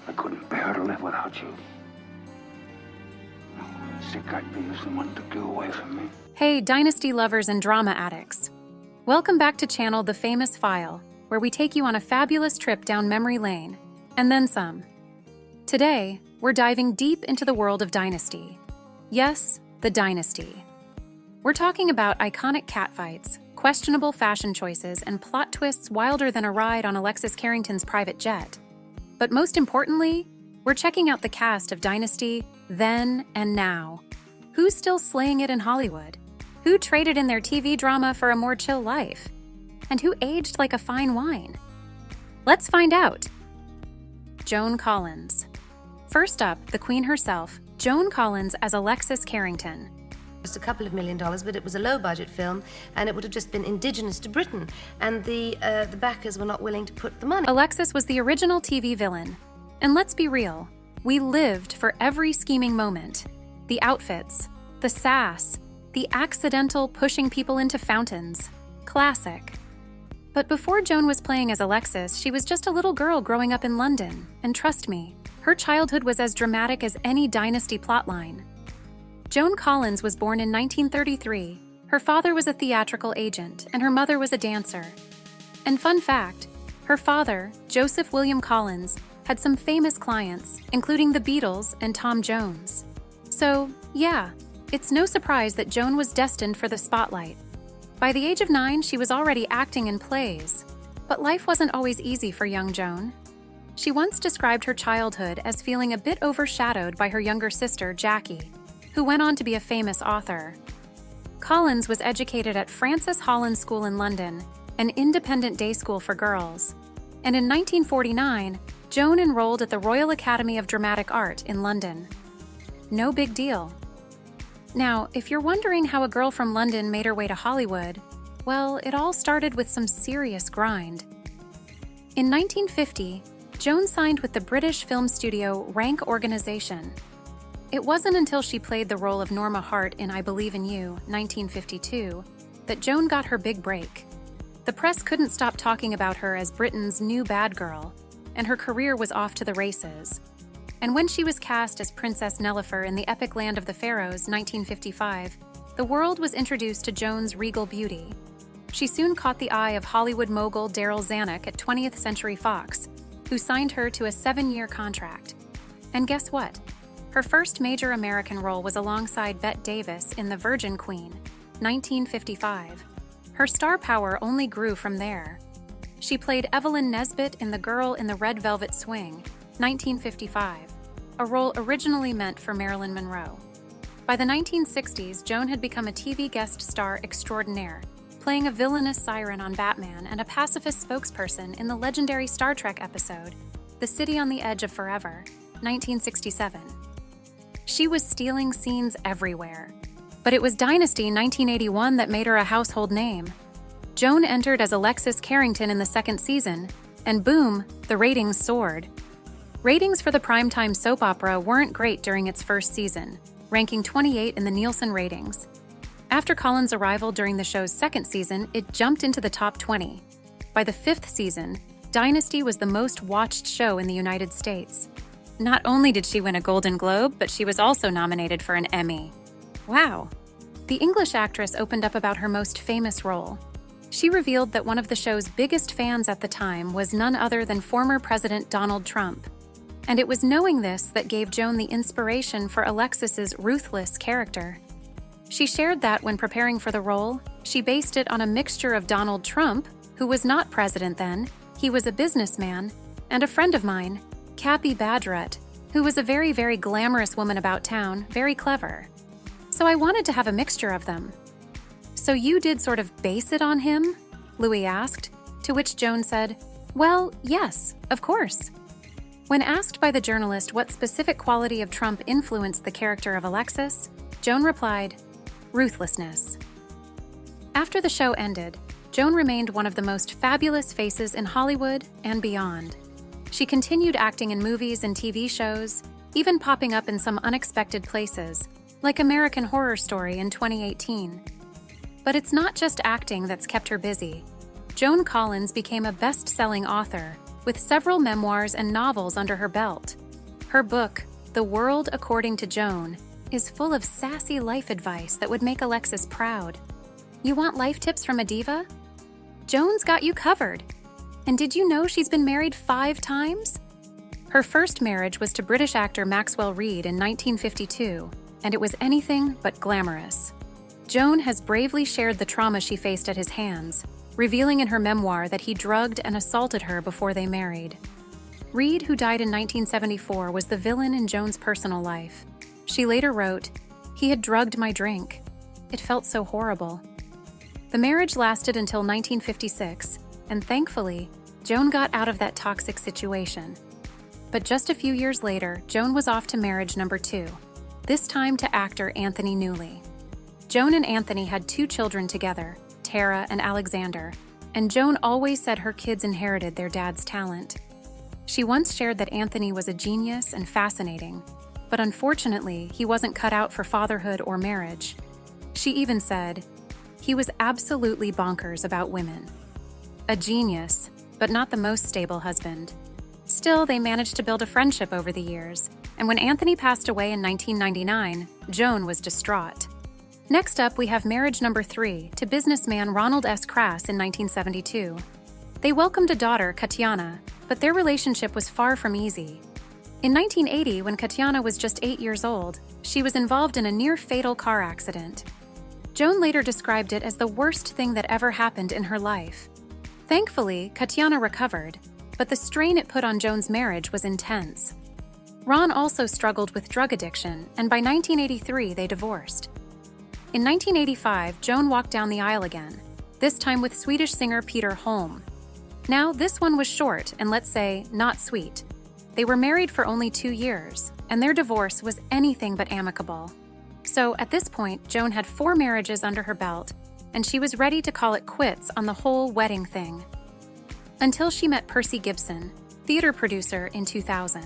I couldn't bear to live without you. Sick I'd be if someone took you away from me. Hey, Dynasty lovers and drama addicts. Welcome back to channel The Famous File, where we take you on a fabulous trip down memory lane, and then some. Today, we're diving deep into the world of Dynasty. Yes, the Dynasty. We're talking about iconic catfights, questionable fashion choices, and plot twists wilder than a ride on Alexis Carrington's private jet. But most importantly, we're checking out the cast of Dynasty then and now. Who's still slaying it in Hollywood? Who traded in their TV drama for a more chill life? And who aged like a fine wine? Let's find out. Joan Collins. First up, the Queen herself, Joan Collins as Alexis Carrington. Just a couple of $1 million, but it was a low-budget film, and it would have just been indigenous to Britain, and the backers were not willing to put the money. Alexis was the original TV villain. And let's be real, we lived for every scheming moment. The outfits, the sass, the accidental pushing people into fountains. Classic. But before Joan was playing as Alexis, she was just a little girl growing up in London, and trust me, her childhood was as dramatic as any Dynasty plotline. Joan Collins was born in 1933. Her father was a theatrical agent, and her mother was a dancer. And fun fact, her father, Joseph William Collins, had some famous clients, including the Beatles and Tom Jones. So, yeah, it's no surprise that Joan was destined for the spotlight. By the age of 9, she was already acting in plays. But life wasn't always easy for young Joan. She once described her childhood as feeling a bit overshadowed by her younger sister, Jackie, who went on to be a famous author. Collins was educated at Francis Holland School in London, an independent day school for girls. And in 1949, Joan enrolled at the Royal Academy of Dramatic Art in London. No big deal. Now, if you're wondering how a girl from London made her way to Hollywood, well, it all started with some serious grind. In 1950, Joan signed with the British film studio Rank Organisation. It wasn't until she played the role of Norma Hart in I Believe in You, 1952, that Joan got her big break. The press couldn't stop talking about her as Britain's new bad girl, and her career was off to the races. And when she was cast as Princess Nelifer in The Epic Land of the Pharaohs, 1955, the world was introduced to Joan's regal beauty. She soon caught the eye of Hollywood mogul Darryl Zanuck at 20th Century Fox, who signed her to a 7-year contract. And guess what? Her first major American role was alongside Bette Davis in The Virgin Queen, 1955. Her star power only grew from there. She played Evelyn Nesbit in The Girl in the Red Velvet Swing, 1955, a role originally meant for Marilyn Monroe. By the 1960s, Joan had become a TV guest star extraordinaire, playing a villainous siren on Batman and a pacifist spokesperson in the legendary Star Trek episode, The City on the Edge of Forever, 1967. She was stealing scenes everywhere. But it was Dynasty 1981 that made her a household name. Joan entered as Alexis Carrington in the second season, and boom, the ratings soared. Ratings for the primetime soap opera weren't great during its first season, ranking 28 in the Nielsen ratings. After Collins' arrival during the show's second season, it jumped into the top 20. By the fifth season, Dynasty was the most watched show in the United States. Not only did she win a Golden Globe, but she was also nominated for an Emmy. Wow. The English actress opened up about her most famous role. She revealed that one of the show's biggest fans at the time was none other than former President Donald Trump. And it was knowing this that gave Joan the inspiration for Alexis's ruthless character. She shared that when preparing for the role, she based it on a mixture of Donald Trump, who was not president then, he was a businessman, and a friend of mine, Cappy Badrut, who was a very, very glamorous woman about town, very clever. So I wanted to have a mixture of them. So you did sort of base it on him? Louis asked, to which Joan said, well, yes, of course. When asked by the journalist what specific quality of Trump influenced the character of Alexis, Joan replied, ruthlessness. After the show ended, Joan remained one of the most fabulous faces in Hollywood and beyond. She continued acting in movies and TV shows, even popping up in some unexpected places, like American Horror Story in 2018. But it's not just acting that's kept her busy. Joan Collins became a best-selling author, with several memoirs and novels under her belt. Her book, The World According to Joan, is full of sassy life advice that would make Alexis proud. You want life tips from a diva? Joan's got you covered. And did you know she's been married 5 times? Her first marriage was to British actor Maxwell Reid in 1952, and it was anything but glamorous. Joan has bravely shared the trauma she faced at his hands, revealing in her memoir that he drugged and assaulted her before they married. Reid, who died in 1974, was the villain in Joan's personal life. She later wrote, "He had drugged my drink. It felt so horrible." The marriage lasted until 1956, and thankfully, Joan got out of that toxic situation. But just a few years later, Joan was off to marriage number 2, this time to actor Anthony Newley. Joan and Anthony had 2 children together, Tara and Alexander, and Joan always said her kids inherited their dad's talent. She once shared that Anthony was a genius and fascinating, but unfortunately, he wasn't cut out for fatherhood or marriage. She even said, "He was absolutely bonkers about women." A genius, but not the most stable husband. Still, they managed to build a friendship over the years, and when Anthony passed away in 1999, Joan was distraught. Next up, we have marriage number 3 to businessman Ronald S. Crass in 1972. They welcomed a daughter, Katiana, but their relationship was far from easy. In 1980, when Katiana was just 8 years old, she was involved in a near-fatal car accident. Joan later described it as the worst thing that ever happened in her life. Thankfully, Katiana recovered, but the strain it put on Joan's marriage was intense. Ron also struggled with drug addiction, and by 1983, they divorced. In 1985, Joan walked down the aisle again, this time with Swedish singer Peter Holm. Now, this one was short and, let's say, not sweet. They were married for only 2 years, and their divorce was anything but amicable. So, at this point, Joan had 4 marriages under her belt, and she was ready to call it quits on the whole wedding thing. Until she met Percy Gibson, theater producer, in 2000.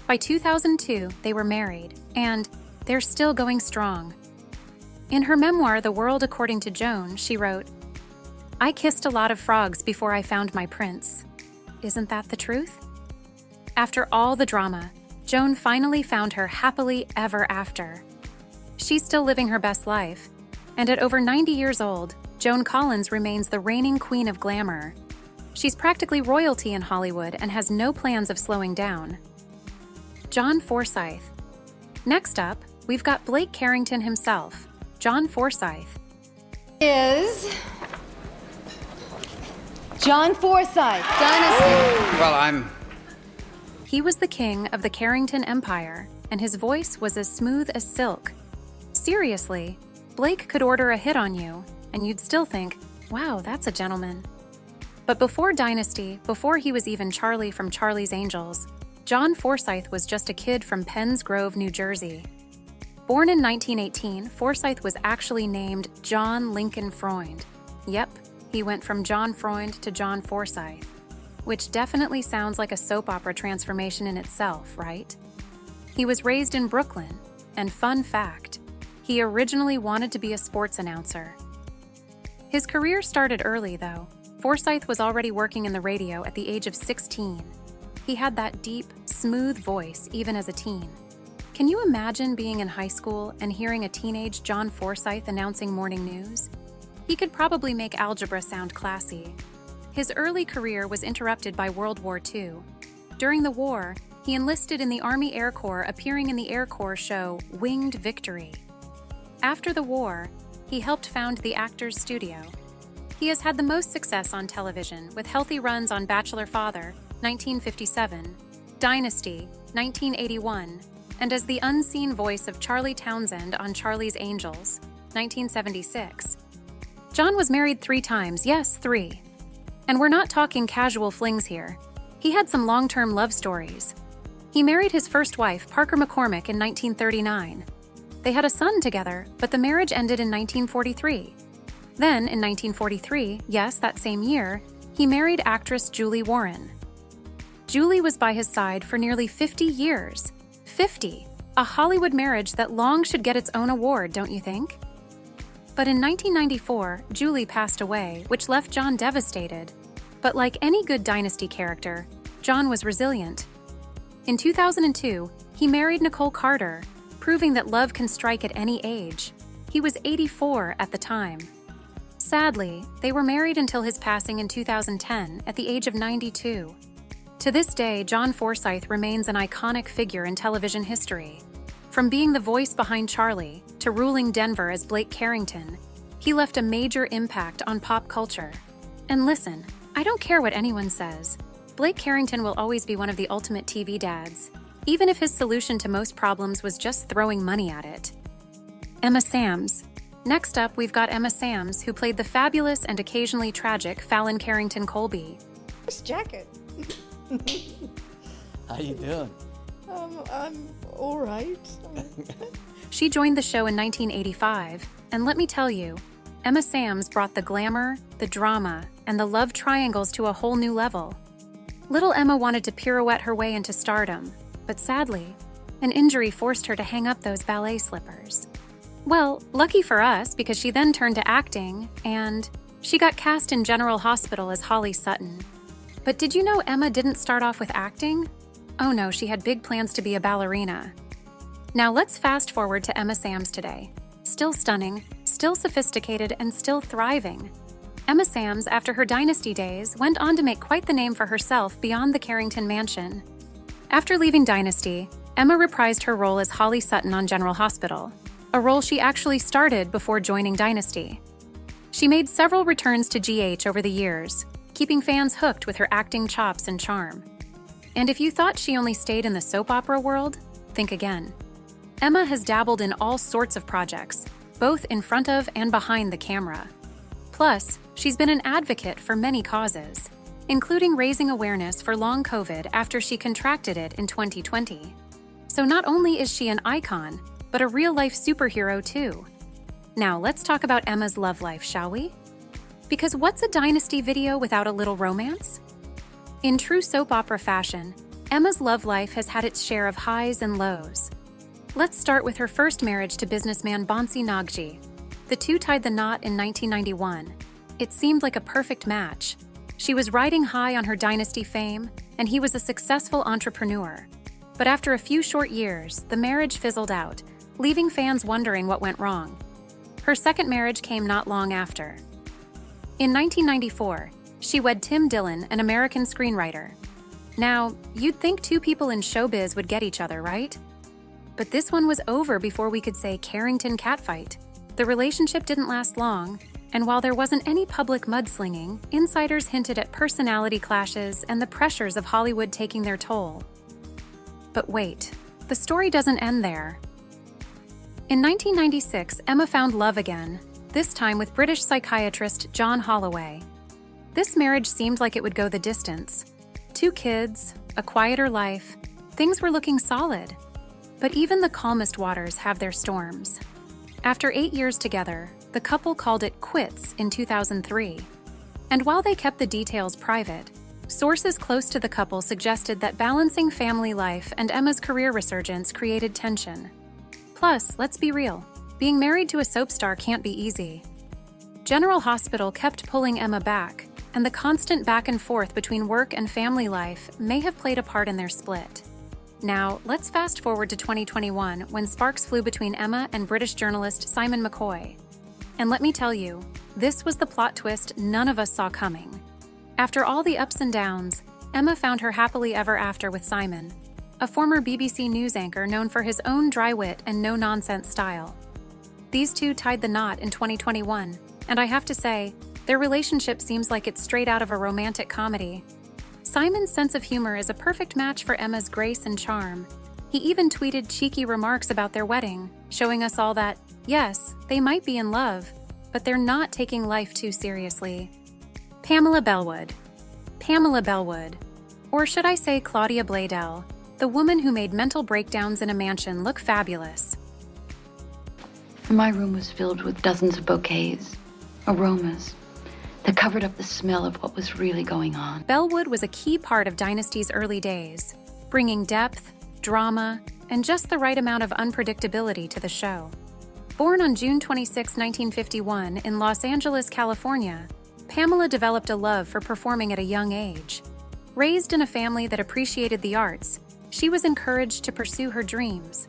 By 2002, they were married, and they're still going strong. In her memoir, The World According to Joan, she wrote, "I kissed a lot of frogs before I found my prince." Isn't that the truth? After all the drama, Joan finally found her happily ever after. She's still living her best life, and at over 90 years old, Joan Collins remains the reigning queen of glamour. She's practically royalty in Hollywood and has no plans of slowing down. John Forsythe. Next up, we've got Blake Carrington himself, John Forsythe. Is John Forsythe, Dynasty. Well, He was the king of the Carrington Empire, and his voice was as smooth as silk. Seriously, Blake could order a hit on you, and you'd still think, wow, that's a gentleman. But before Dynasty, before he was even Charlie from Charlie's Angels, John Forsythe was just a kid from Penns Grove, New Jersey. Born in 1918, Forsythe was actually named John Lincoln Freund. Yep, he went from John Freund to John Forsythe, which definitely sounds like a soap opera transformation in itself, right? He was raised in Brooklyn, and fun fact, he originally wanted to be a sports announcer. His career started early, though. Forsythe was already working in the radio at the age of 16. He had that deep, smooth voice even as a teen. Can you imagine being in high school and hearing a teenage John Forsythe announcing morning news? He could probably make algebra sound classy. His early career was interrupted by World War II. During the war, he enlisted in the Army Air Corps, appearing in the Air Corps show Winged Victory. After the war, he helped found the Actors Studio. He has had the most success on television, with healthy runs on Bachelor Father, 1957, Dynasty, 1981, and as the unseen voice of Charlie Townsend on Charlie's Angels, 1976. John was married 3 times, yes, 3. And we're not talking casual flings here. He had some long-term love stories. He married his first wife, Parker McCormick, in 1939. They had a son together, but the marriage ended in 1943. Then, in 1943, yes, that same year, he married actress Julie Warren. Julie was by his side for nearly 50 years. 50! A Hollywood marriage that long should get its own award, don't you think? But in 1994, Julie passed away, which left John devastated. But like any good Dynasty character, John was resilient. In 2002, he married Nicole Carter, proving that love can strike at any age. He was 84 at the time. Sadly, they were married until his passing in 2010 at the age of 92. To this day, John Forsythe remains an iconic figure in television history. From being the voice behind Charlie to ruling Denver as Blake Carrington, he left a major impact on pop culture. And listen, I don't care what anyone says. Blake Carrington will always be one of the ultimate TV dads, even if his solution to most problems was just throwing money at it. Emma Samms. Next up, we've got Emma Samms, who played the fabulous and occasionally tragic Fallon Carrington Colby. Nice jacket. How you doing? I'm all right. She joined the show in 1985, and let me tell you, Emma Samms brought the glamour, the drama, and the love triangles to a whole new level. Little Emma wanted to pirouette her way into stardom, but sadly, an injury forced her to hang up those ballet slippers. Well, lucky for us, because she then turned to acting, and she got cast in General Hospital as Holly Sutton. But did you know Emma didn't start off with acting? Oh no, she had big plans to be a ballerina. Now let's fast forward to Emma Samms today. Still stunning, still sophisticated, and still thriving. Emma Samms, after her Dynasty days, went on to make quite the name for herself beyond the Carrington mansion. After leaving Dynasty, Emma reprised her role as Holly Sutton on General Hospital, a role she actually started before joining Dynasty. She made several returns to GH over the years, keeping fans hooked with her acting chops and charm. And if you thought she only stayed in the soap opera world, think again. Emma has dabbled in all sorts of projects, both in front of and behind the camera. Plus, she's been an advocate for many causes, including raising awareness for long COVID after she contracted it in 2020. So not only is she an icon, but a real-life superhero too. Now let's talk about Emma's love life, shall we? Because what's a Dynasty video without a little romance? In true soap opera fashion, Emma's love life has had its share of highs and lows. Let's start with her first marriage to businessman Bansi Nagji. The two tied the knot in 1991. It seemed like a perfect match. She was riding high on her Dynasty fame, and he was a successful entrepreneur. But after a few short years, the marriage fizzled out, leaving fans wondering what went wrong. Her second marriage came not long after. In 1994, she wed Tim Dillon, an American screenwriter. Now, you'd think two people in showbiz would get each other, right? But this one was over before we could say Carrington catfight. The relationship didn't last long, and while there wasn't any public mudslinging, insiders hinted at personality clashes and the pressures of Hollywood taking their toll. But wait, the story doesn't end there. In 1996, Emma found love again, this time with British psychiatrist John Holloway. This marriage seemed like it would go the distance. 2 kids, a quieter life, things were looking solid. But even the calmest waters have their storms. After 8 years together, the couple called it quits in 2003. And while they kept the details private, sources close to the couple suggested that balancing family life and Emma's career resurgence created tension. Plus, let's be real, being married to a soap star can't be easy. General Hospital kept pulling Emma back, and the constant back and forth between work and family life may have played a part in their split. Now, let's fast forward to 2021 when sparks flew between Emma and British journalist Simon McCoy. And let me tell you, this was the plot twist none of us saw coming. After all the ups and downs, Emma found her happily ever after with Simon, a former BBC News anchor known for his own dry wit and no-nonsense style. These two tied the knot in 2021, and I have to say, their relationship seems like it's straight out of a romantic comedy. Simon's sense of humor is a perfect match for Emma's grace and charm. He even tweeted cheeky remarks about their wedding, showing us all that, yes, they might be in love, but they're not taking life too seriously. Pamela Bellwood. Pamela Bellwood. Or should I say Claudia Bladel, the woman who made mental breakdowns in a mansion look fabulous. My room was filled with dozens of bouquets, aromas, that covered up the smell of what was really going on. Bellwood was a key part of Dynasty's early days, bringing depth, drama, and just the right amount of unpredictability to the show. Born on June 26, 1951, in Los Angeles, California, Pamela developed a love for performing at a young age. Raised in a family that appreciated the arts, she was encouraged to pursue her dreams.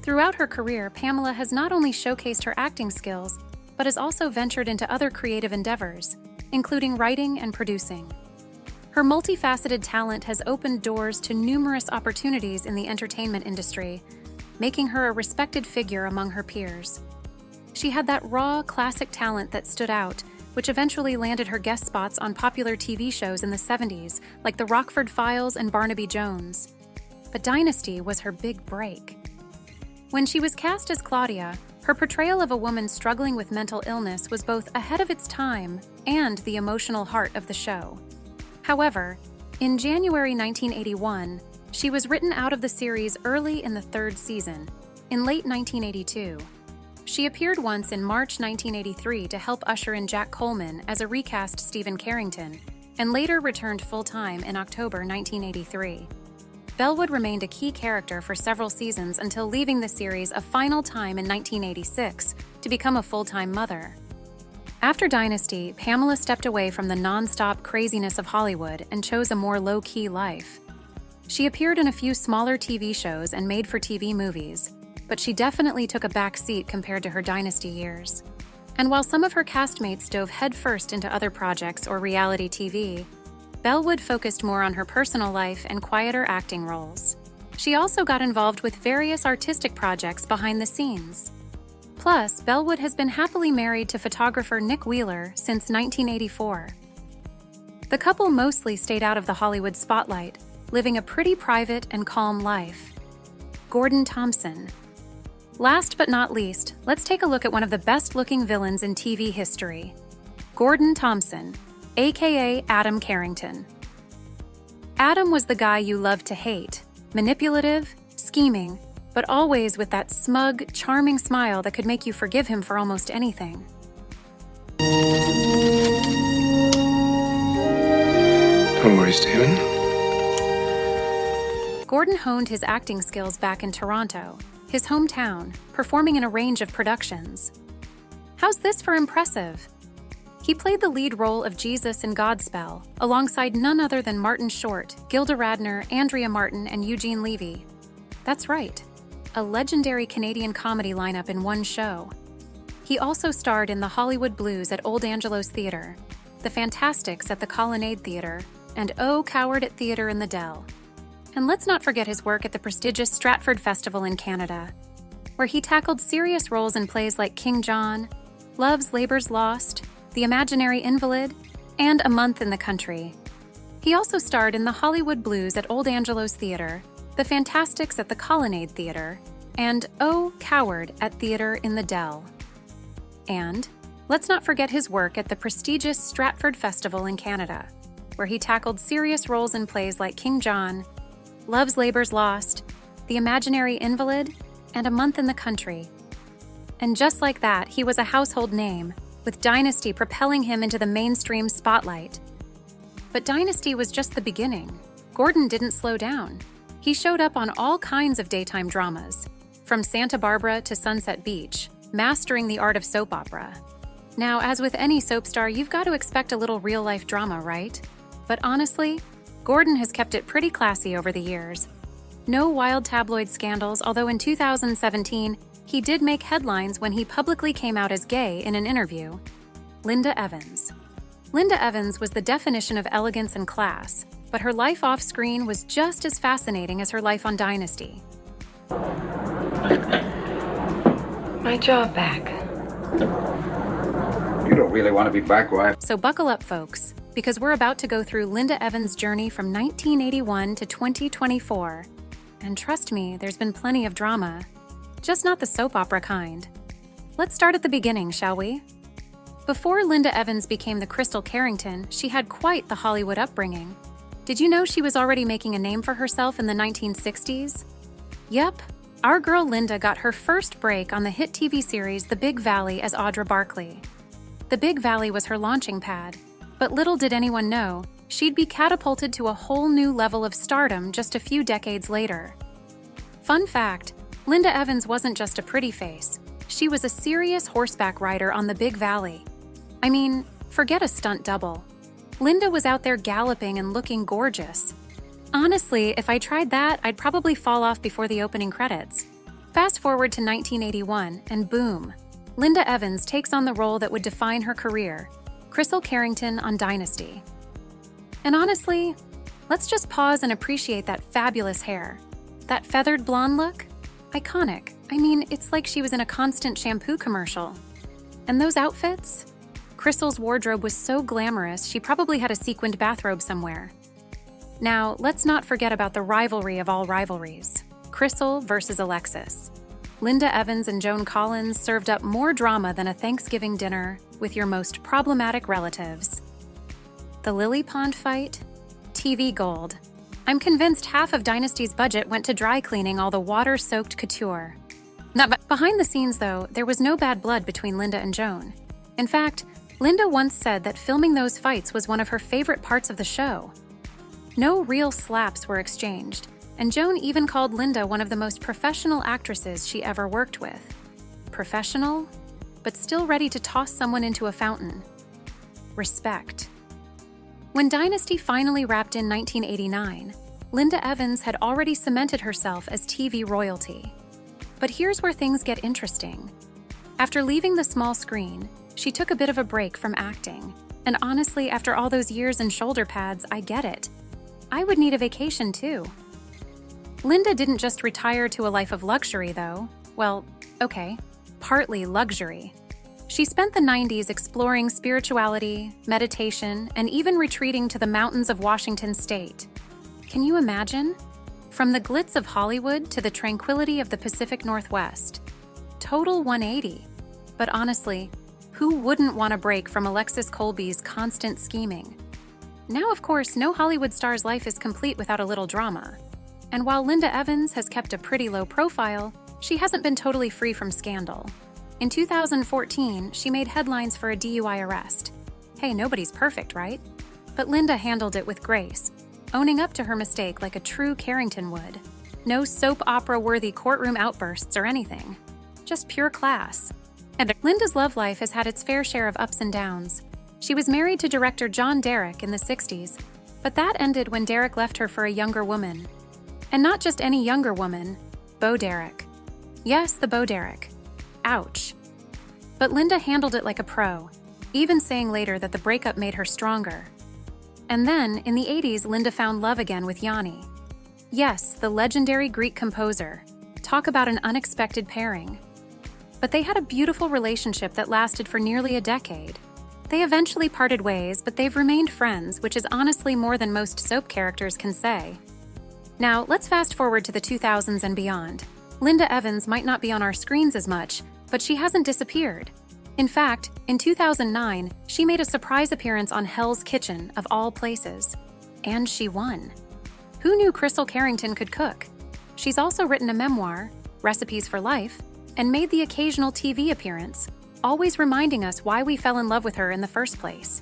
Throughout her career, Pamela has not only showcased her acting skills, but has also ventured into other creative endeavors, including writing and producing. Her multifaceted talent has opened doors to numerous opportunities in the entertainment industry, making her a respected figure among her peers. She had that raw, classic talent that stood out, which eventually landed her guest spots on popular TV shows in the 70s, like The Rockford Files and Barnaby Jones. But Dynasty was her big break. When she was cast as Claudia, her portrayal of a woman struggling with mental illness was both ahead of its time and the emotional heart of the show. However, in January 1981, she was written out of the series early in the third season, in late 1982. She appeared once in March 1983 to help usher in Jack Coleman as a recast Stephen Carrington, and later returned full-time in October 1983. Bellwood remained a key character for several seasons until leaving the series a final time in 1986 to become a full-time mother. After Dynasty, Pamela stepped away from the non-stop craziness of Hollywood and chose a more low-key life. She appeared in a few smaller TV shows and made-for-TV movies, but she definitely took a back seat compared to her Dynasty years. And while some of her castmates dove headfirst into other projects or reality TV, Bellwood focused more on her personal life and quieter acting roles. She also got involved with various artistic projects behind the scenes. Plus, Bellwood has been happily married to photographer Nick Wheeler since 1984. The couple mostly stayed out of the Hollywood spotlight, living a pretty private and calm life. Gordon Thomson. Last but not least, let's take a look at one of the best-looking villains in TV history, Gordon Thomson, aka Adam Carrington. Adam was the guy you loved to hate, manipulative, scheming, but always with that smug, charming smile that could make you forgive him for almost anything. Don't worry, Stephen. Gordon honed his acting skills back in Toronto, his hometown, performing in a range of productions. How's this for impressive? He played the lead role of Jesus in Godspell, alongside none other than Martin Short, Gilda Radner, Andrea Martin, and Eugene Levy. That's right, a legendary Canadian comedy lineup in one show. He also starred in the Hollywood Blues at Old Angelo's Theatre, the Fantastics at the Colonnade Theatre, and Oh, Coward at Theatre in the Dell. And let's not forget his work at the prestigious Stratford Festival in Canada, where he tackled serious roles in plays like King John, Love's Labour's Lost, The Imaginary Invalid, and A Month in the Country. He also starred in the Hollywood Blues at Old Angelo's Theatre, the Fantastics at the Colonnade Theatre, and Oh, Coward at Theatre in the Dell. And let's not forget his work at the prestigious Stratford Festival in Canada, where he tackled serious roles in plays like King John, Love's Labour's Lost, The Imaginary Invalid, and A Month in the Country. And just like that, he was a household name, with Dynasty propelling him into the mainstream spotlight. But Dynasty was just the beginning. Gordon didn't slow down. He showed up on all kinds of daytime dramas, from Santa Barbara to Sunset Beach, mastering the art of soap opera. Now, as with any soap star, you've got to expect a little real-life drama, right? But honestly, Gordon has kept it pretty classy over the years. No wild tabloid scandals, although in 2017, he did make headlines when he publicly came out as gay in an interview. Linda Evans. Linda Evans was the definition of elegance and class, but her life off-screen was just as fascinating as her life on Dynasty. My job back. You don't really want to be back, wife. So buckle up, folks, because we're about to go through Linda Evans' journey from 1981 to 2024. And trust me, there's been plenty of drama, just not the soap opera kind. Let's start at the beginning, shall we? Before Linda Evans became the Crystal Carrington, she had quite the Hollywood upbringing. Did you know she was already making a name for herself in the 1960s? Yep, our girl Linda got her first break on the hit TV series The Big Valley as Audra Barkley. The Big Valley was her launching pad, but little did anyone know, she'd be catapulted to a whole new level of stardom just a few decades later. Fun fact, Linda Evans wasn't just a pretty face. She was a serious horseback rider on the Big Valley. I mean, Forget a stunt double. Linda was out there galloping and looking gorgeous. Honestly, if I tried that, I'd probably fall off before the opening credits. Fast forward to 1981, and boom, Linda Evans takes on the role that would define her career, Crystal Carrington on Dynasty. And honestly, let's just pause and appreciate that fabulous hair. That feathered blonde look? Iconic. I mean, it's like she was in a constant shampoo commercial. And those outfits? Crystal's wardrobe was so glamorous, she probably had a sequined bathrobe somewhere. Now, let's not forget about the rivalry of all rivalries, Crystal versus Alexis. Linda Evans and Joan Collins served up more drama than a Thanksgiving dinner with your most problematic relatives. The Lily Pond fight? TV gold. I'm convinced half of Dynasty's budget went to dry cleaning all the water-soaked couture. Behind the scenes, though, there was no bad blood between Linda and Joan. In fact, Linda once said that filming those fights was one of her favorite parts of the show. No real slaps were exchanged, and Joan even called Linda one of the most professional actresses she ever worked with. Professional, but still ready to toss someone into a fountain. Respect. When Dynasty finally wrapped in 1989, Linda Evans had already cemented herself as TV royalty. But here's where things get interesting. After leaving the small screen, she took a bit of a break from acting. And honestly, after all those years in shoulder pads, I get it. I would need a vacation too. Linda didn't just retire to a life of luxury, though. Well, okay, partly luxury. She spent the 90s exploring spirituality, meditation, and even retreating to the mountains of Washington state. Can you imagine? From the glitz of Hollywood to the tranquility of the Pacific Northwest. Total 180. But honestly, who wouldn't want a break from Alexis Colby's constant scheming? Now, of course, no Hollywood star's life is complete without a little drama. And while Linda Evans has kept a pretty low profile, she hasn't been totally free from scandal. In 2014, she made headlines for a DUI arrest. Hey, nobody's perfect, right? But Linda handled it with grace, owning up to her mistake like a true Carrington would. No soap opera-worthy courtroom outbursts or anything. Just pure class. And Linda's love life has had its fair share of ups and downs. She was married to director John Derek in the 60s, but that ended when Derek left her for a younger woman. And not just any younger woman, Bo Derek. Yes, the Bo Derek. Ouch. But Linda handled it like a pro, even saying later that the breakup made her stronger. And then, in the 80s, Linda found love again with Yanni. Yes, the legendary Greek composer. Talk about an unexpected pairing. But they had a beautiful relationship that lasted for nearly a decade. They eventually parted ways, but they've remained friends, which is honestly more than most soap characters can say. Now, let's fast forward to the 2000s and beyond. Linda Evans might not be on our screens as much, but she hasn't disappeared. In fact, in 2009, she made a surprise appearance on Hell's Kitchen, of all places. And she won. Who knew Crystal Carrington could cook? She's also written a memoir, Recipes for Life, and made the occasional TV appearance, always reminding us why we fell in love with her in the first place.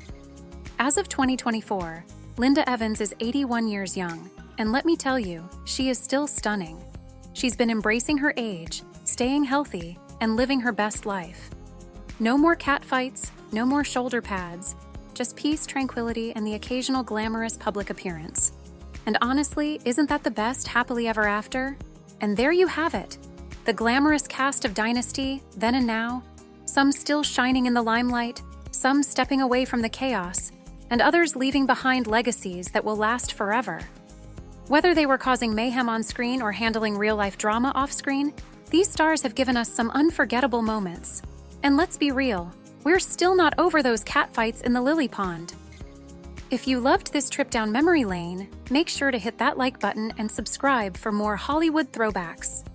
As of 2024, Linda Evans is 81 years young, and let me tell you, she is still stunning. She's been embracing her age, staying healthy, and living her best life. No more catfights, no more shoulder pads, just peace, tranquility, and the occasional glamorous public appearance. And honestly, isn't that the best happily ever after? And there you have it. The glamorous cast of Dynasty, then and now, some still shining in the limelight, some stepping away from the chaos, and others leaving behind legacies that will last forever. Whether they were causing mayhem on screen or handling real-life drama off-screen, these stars have given us some unforgettable moments. And let's be real, we're still not over those catfights in the lily pond. If you loved this trip down memory lane, make sure to hit that like button and subscribe for more Hollywood throwbacks.